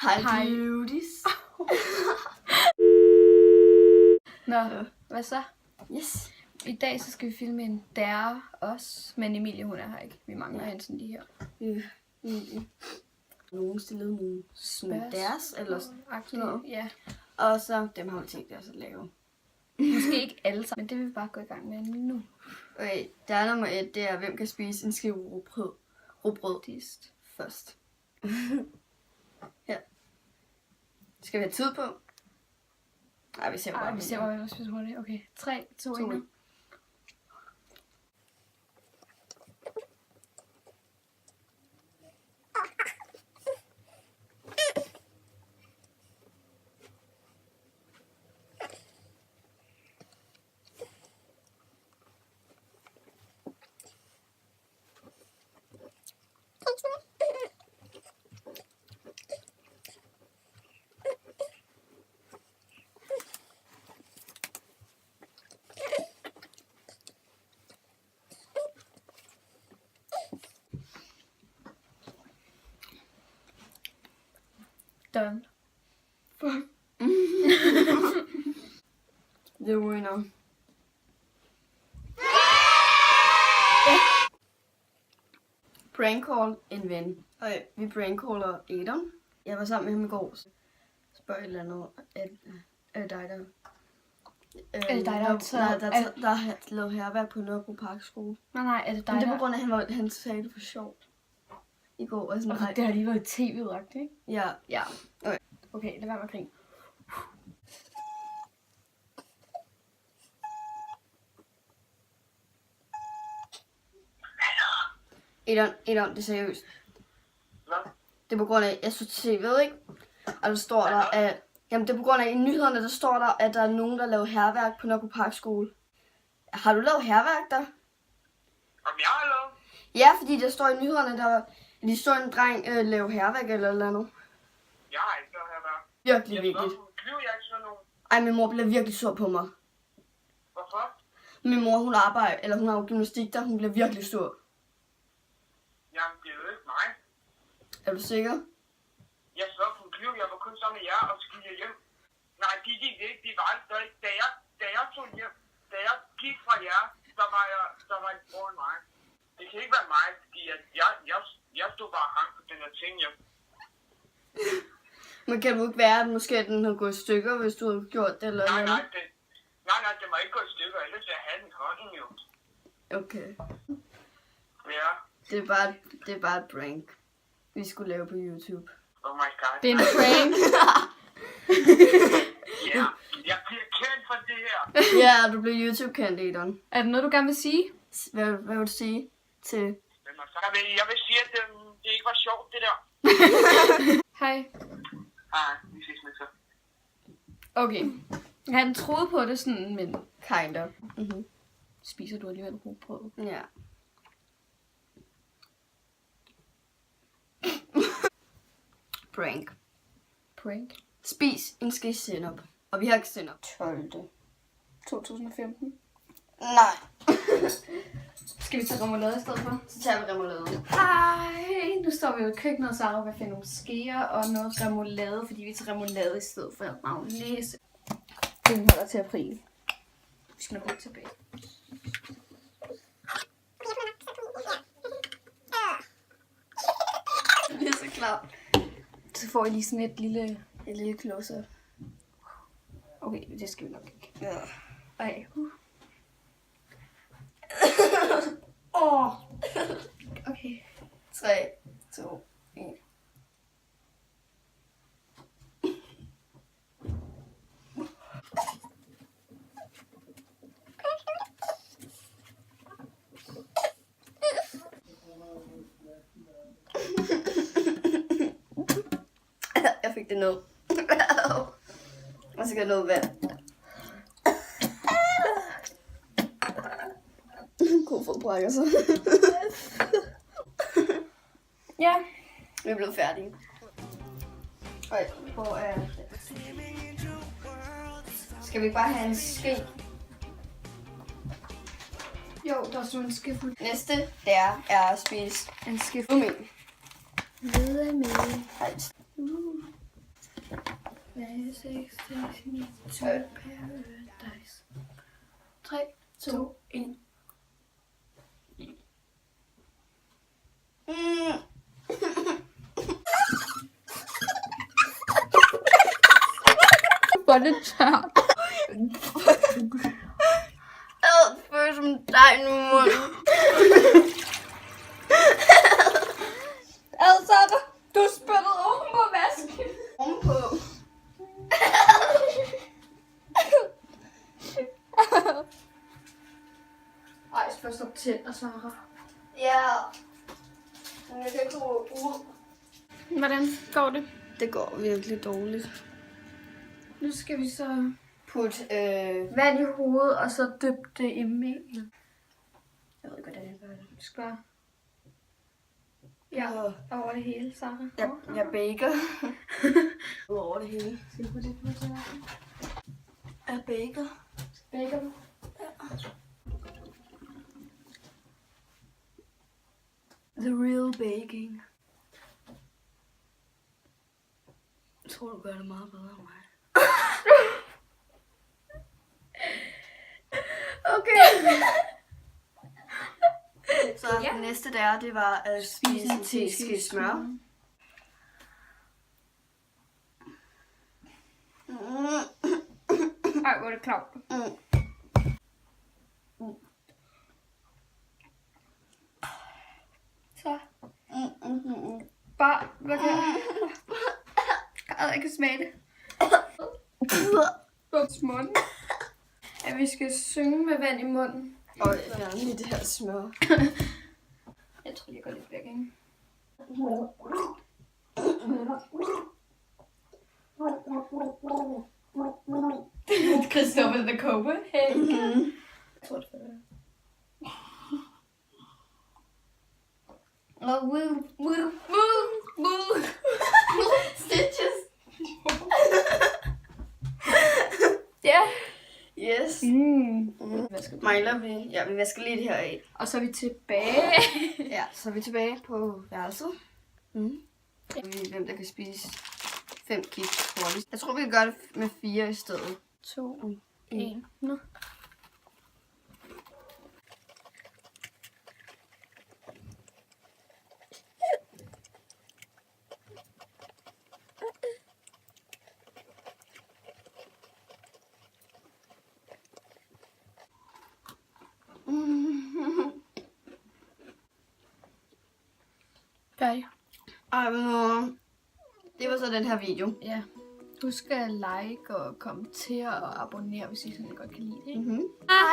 Hej beauties. Nå, hvad så? Yes. I dag så skal vi filme en der også, men Emilie hun er her ikke. Vi mangler hende sådan lige her. Nogen stillede nogle små deres, eller sådan noget. Ja. Og så dem har vi tænkt os at lave. Måske ikke alle sammen, men det vil vi bare gå i gang med nu. Okay, der er nummer 1, det er, hvem kan spise en skive rugbrød først. Ja. Skal vi have tid på? Nej, vi ser bare. Vi ser bare, hvad vi spiser hurtigt. Okay, 3, 2, 1. Done. Fuck. The winner. Prank call en ven. Okay, vi prank caller Adam. Jeg var sammen med ham i går. Spørg et eller andet. Er det dig, der... Er det dig, der har lavet herværk på Nørrebro Park Skole? Nej, er det dig, Men det er på grund af, at han sagde det for sjov i går. Og sådan, det har lige været tv-udragt, ikke? Ja. Ja. Okay, lad være med at grine. Adam, det er seriøst. Hvad? Det er på grund af, jeg så TV'et, ikke? Og der står der, at... Jamen, det er på grund af, i nyhederne, der står der, at der er nogen, der laver hærværk på Nørrebro Park Skole. Har du lavet hærværk der? Om jeg har lavet? Ja, fordi der står i nyhederne, de står en dreng lave hærværk eller andet. Jeg har ikke lavet hærværk. Virkelig vigtigt. Jeg ikke sådan nogen. Ej, min mor bliver virkelig sur på mig. Hvorfor? Min mor, hun har jo gymnastik der, hun bliver virkelig sur. Jamen, det er jo ikke mig. Er du sikker? Jeg så på en kniv, jeg var kun sammen med jer, og så gik jeg hjem. Nej, de gik ikke, de var stadig. Da jeg tog hjem, da jeg gik fra jer, der var en bror end mig. Det kan ikke være mig, fordi jeg stod bare og hang på den her ting hjem. Men kan du ikke være, at måske den havde gået i stykker, hvis du havde gjort det eller noget? Nej, det må ikke gå i stykker, ellers jeg havde den i hånden jo. Okay. Ja. Det er bare et prank, vi skulle lave på YouTube. Oh my god. Det er en prank. Ja, jeg bliver kendt for det her. Ja, du bliver YouTube-kandidaten. Er det noget, du gerne vil sige? Hvad vil du sige til... Jeg vil sige, at det ikke var sjovt, det der. Hej. Nej, vi ses med så. Okay. Han troede på det sådan, men Kind of. Mm-hmm. spiser du alligevel rugbrød? Ja. Prank. Prank. Spis en ske senap. Og vi har ikke senap. 12. 2015. Nej. Skal vi tage remoulade i stedet for? Så tager vi remoulade. Hej! Nu står vi jo i køkkenet, og Sara vil finde nogle skeer og noget remoulade, fordi vi tager remoulade i stedet for mayonnaise. Den holder til april. Vi skal nok gå tilbage. Det er så klart. Så får I lige sådan et lille close-up. Okay, det skal vi nok ikke. Ja. Ej. Okay. 3, 2, 1. Jeg fik det ned. Og så skal jeg noget vand. Kofod brækker sig. Ja. Vi er blevet færdige. Hvor er det? Skal vi ikke bare have en ske? Jo, der er sådan en skefuld. Næste, det er at spise En skefuld. umel. Ved med. 5, 6, 6, 9, 2, paradise. 3, 2, 1. Hvor er det tørt. Det føles som dig nu i munden. Sarah, du spyttede oven på vasken. Ovenpå. Ej, spørg op tænder, Sarah. Ja. Men jeg kan ikke komme ud. Hvordan går det? Det går virkelig dårligt. Nu skal vi så Put, vand i hovedet, og så dyppe det i mel. jeg ved ikke, hvordan jeg gør det. Du skal over det hele, Sarah. Jeg baker. Ud over det hele. Se på det på det. Jeg baker. Baker du? The real baking. Jeg tror, du gør det meget bedre end mig. Okay. Så det næste der, det var at spise en teske smør. Ej, hvor er det klart. Så. Bare, hvad kan jeg? Jeg kan smage det. Ups, munden. At vi skal synge med vand i munden. Og jeg har lige det her smør. Jeg tror, jeg går lidt væk, ikke? Christopher the Copenhagen. Jeg tror, det er det. Og woo. Stitches. Ja. Yes. Mangler vi? Ja, vi vasker lige det her af. Og så er vi tilbage. Ja, så er vi tilbage på værelset. Hvem der kan spise 5 kiks hurtigt. Jeg tror, vi kan gøre det med 4 i stedet. 2, 1. Nu. Færdig. Ej, men det var så den her video. Ja. Husk at like og kommentere og abonnere, hvis I sådan godt kan lide det. Mm-hmm. Hej!